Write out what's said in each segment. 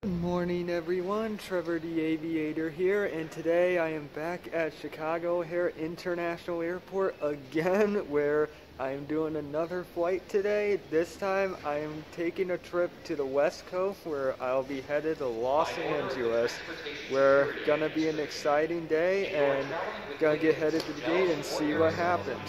Good morning everyone, Trevortheaviator here, and today I am back at Chicago O'Hare International Airport again, where I am doing another flight today. This time I am taking a trip to the West Coast where I'll be headed to Los Angeles. We're gonna be an exciting day and gonna get headed to the gate and see what happens.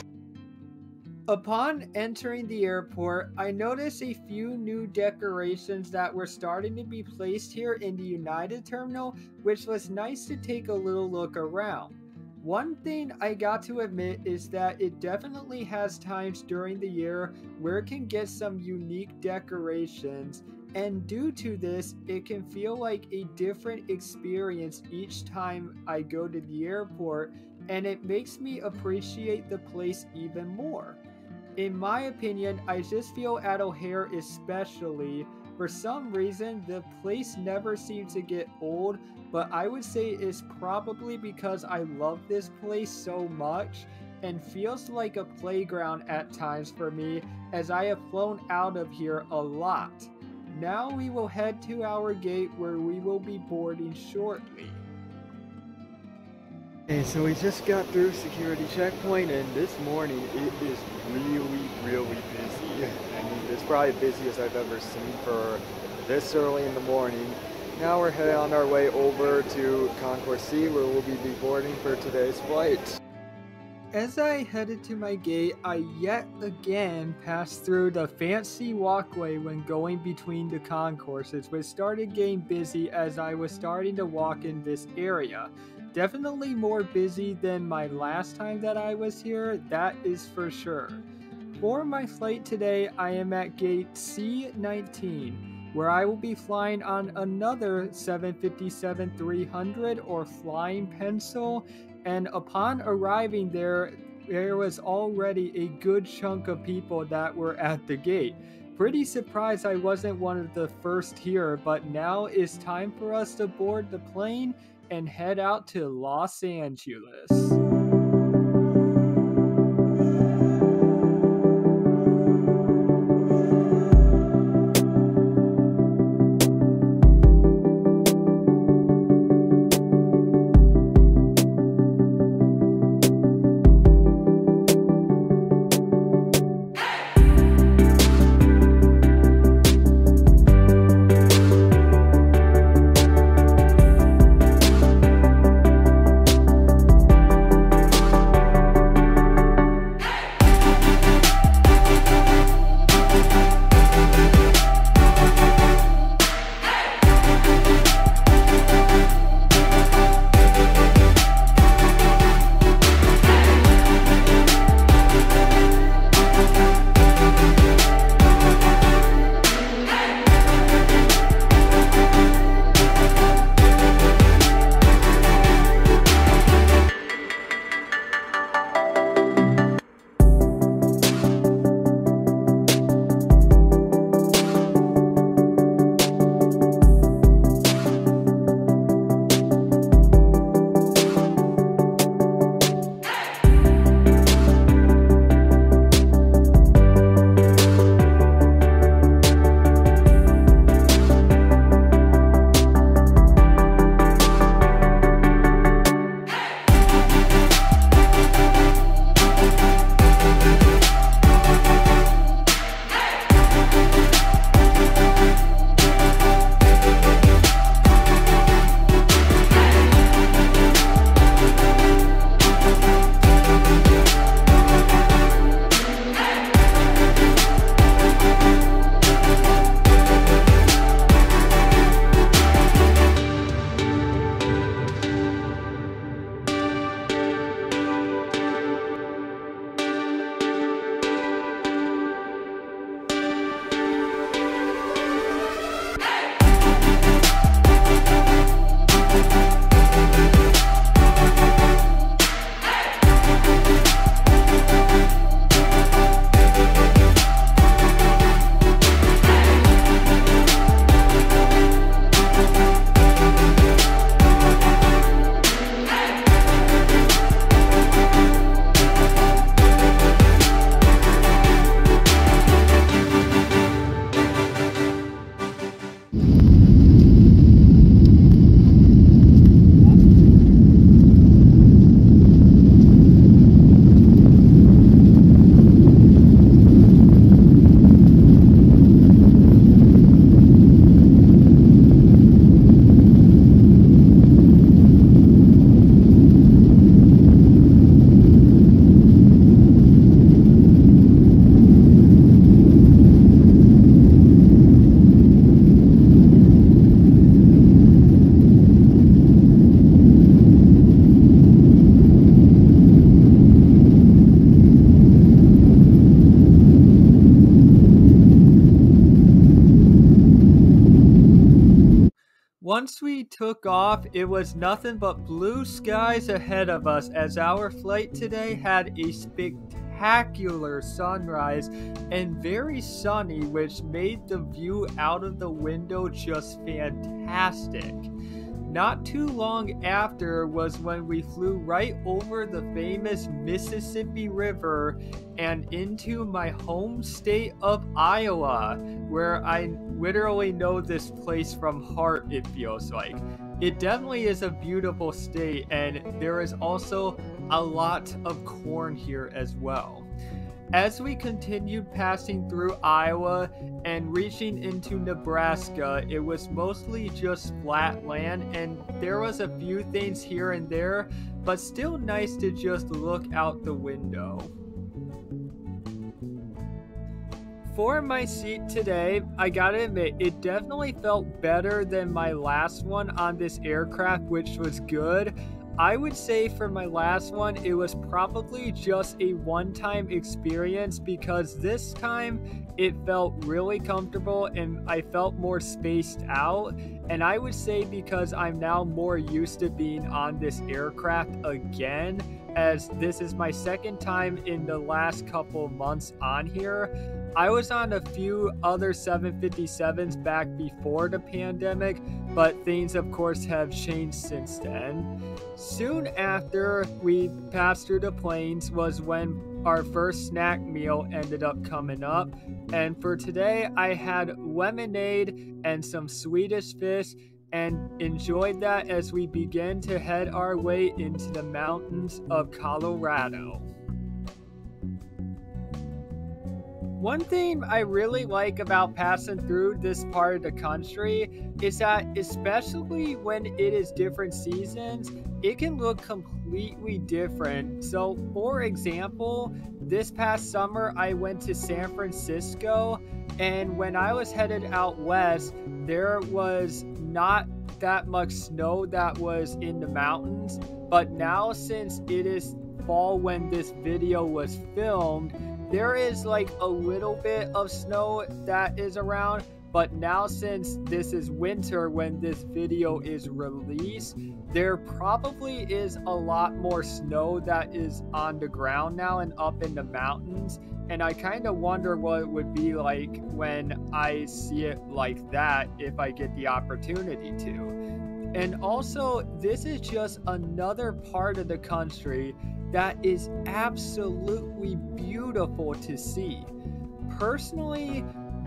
Upon entering the airport, I noticed a few new decorations that were starting to be placed here in the United Terminal, which was nice to take a little look around. One thing I got to admit is that it definitely has times during the year where it can get some unique decorations, and due to this, it can feel like a different experience each time I go to the airport, and it makes me appreciate the place even more. In my opinion, I just feel at O'Hare especially, for some reason, the place never seems to get old, but I would say it's probably because I love this place so much and feels like a playground at times for me, as I have flown out of here a lot. Now we will head to our gate where we will be boarding shortly. Okay, so we just got through security checkpoint, and this morning it is really busy. I mean, it's probably the busiest I've ever seen for this early in the morning. Now we're heading on our way over to Concourse C, where we'll be boarding for today's flight. As I headed to my gate, I yet again passed through the fancy walkway when going between the concourses, which started getting busy as I was starting to walk in this area. Definitely more busy than my last time that I was here, that is for sure. For my flight today, I am at gate C19, where I will be flying on another 757-300 or Flying Pencil, and upon arriving there was already a good chunk of people that were at the gate. Pretty surprised I wasn't one of the first here, but now it's time for us to board the plane and head out to Los Angeles. Once we took off, it was nothing but blue skies ahead of us as our flight today had a spectacular sunrise and very sunny, which made the view out of the window just fantastic. Not too long after was when we flew right over the famous Mississippi River and into my home state of Iowa, where I literally know this place from heart, it feels like. It definitely is a beautiful state, and there is also a lot of corn here as well. As we continued passing through Iowa and reaching into Nebraska, it was mostly just flat land, and there was a few things here and there, but still nice to just look out the window. For my seat today, I gotta admit, it definitely felt better than my last one on this aircraft, which was good. I would say for my last one, it was probably just a one-time experience because this time it felt really comfortable and I felt more spaced out. And I would say because I'm now more used to being on this aircraft again, as this is my second time in the last couple months on here. I was on a few other 757s back before the pandemic, but things of course have changed since then. Soon after we passed through the plains was when our first snack meal ended up coming up, and for today I had lemonade and some Swedish fish and enjoyed that as we begin to head our way into the mountains of Colorado. One thing I really like about passing through this part of the country is that especially when it is different seasons, it can look completely different. So for example, this past summer I went to San Francisco, and when I was headed out west, there was not that much snow that was in the mountains, but now since it is fall when this video was filmed, there is like a little bit of snow that is around, but now since this is winter when this video is released, there probably is a lot more snow that is on the ground now and up in the mountains, and I kind of wonder what it would be like when I see it like that if I get the opportunity to. And also, this is just another part of the country that is absolutely beautiful to see. Personally,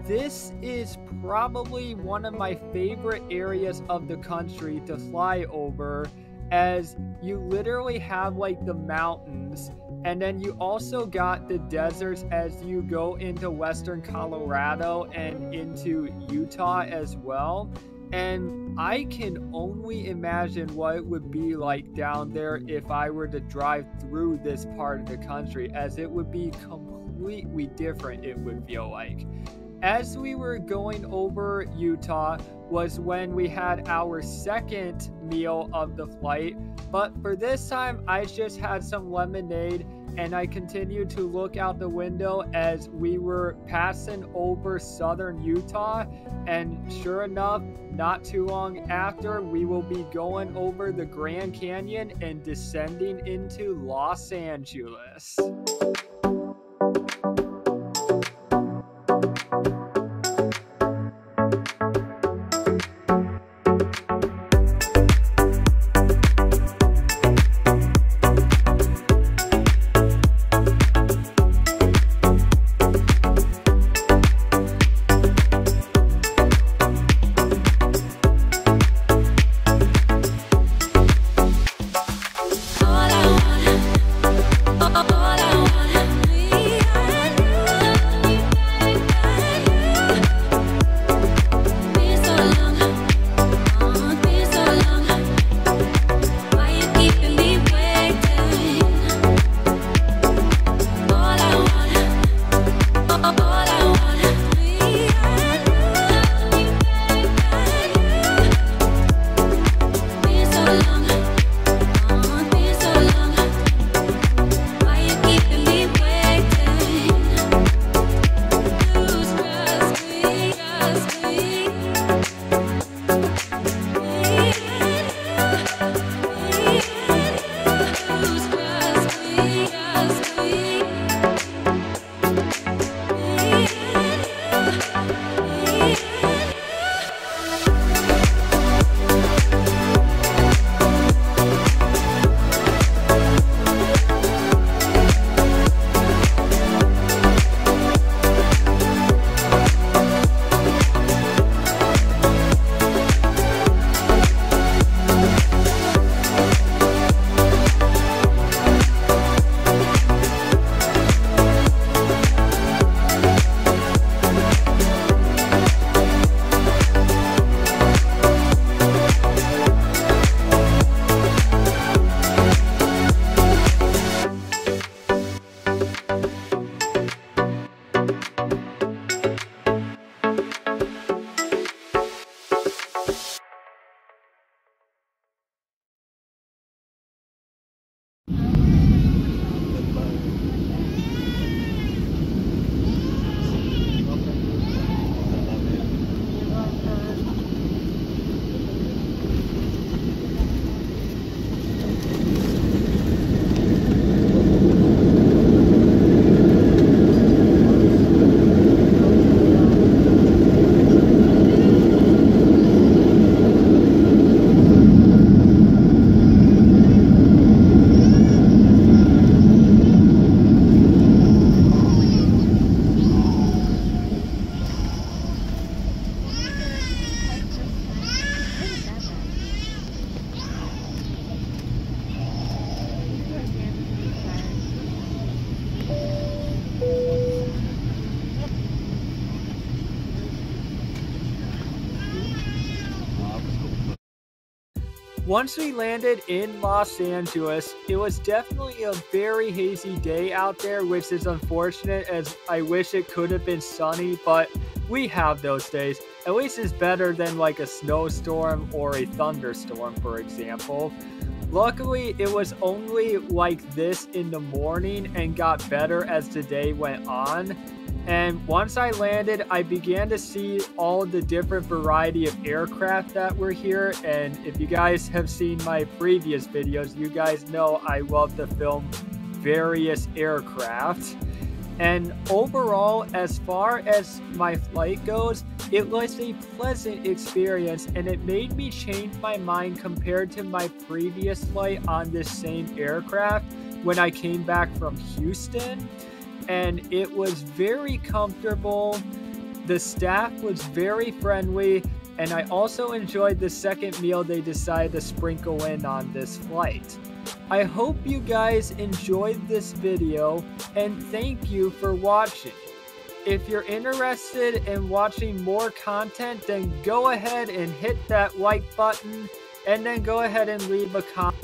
this is probably one of my favorite areas of the country to fly over, as you literally have like the mountains, and then you also got the deserts as you go into western Colorado and into Utah as well. And I can only imagine what it would be like down there if I were to drive through this part of the country, as it would be completely different, it would feel like. As we were going over Utah was when we had our second meal of the flight, but for this time I just had some lemonade and I continued to look out the window as we were passing over southern Utah, and sure enough, not too long after, we will be going over the Grand Canyon and descending into Los Angeles. All I want Once we landed in Los Angeles, it was definitely a very hazy day out there, which is unfortunate as I wish it could have been sunny, but we have those days. At least it's better than like a snowstorm or a thunderstorm, for example. Luckily, it was only like this in the morning and got better as the day went on. And once I landed, I began to see all the different variety of aircraft that were here. And if you guys have seen my previous videos, you guys know I love to film various aircraft. And overall, as far as my flight goes, it was a pleasant experience and it made me change my mind compared to my previous flight on this same aircraft when I came back from Houston. And it was very comfortable. The staff was very friendly, and I also enjoyed the second meal they decided to sprinkle in on this flight. I hope you guys enjoyed this video, and thank you for watching. If you're interested in watching more content, then go ahead and hit that like button, and then go ahead and leave a comment.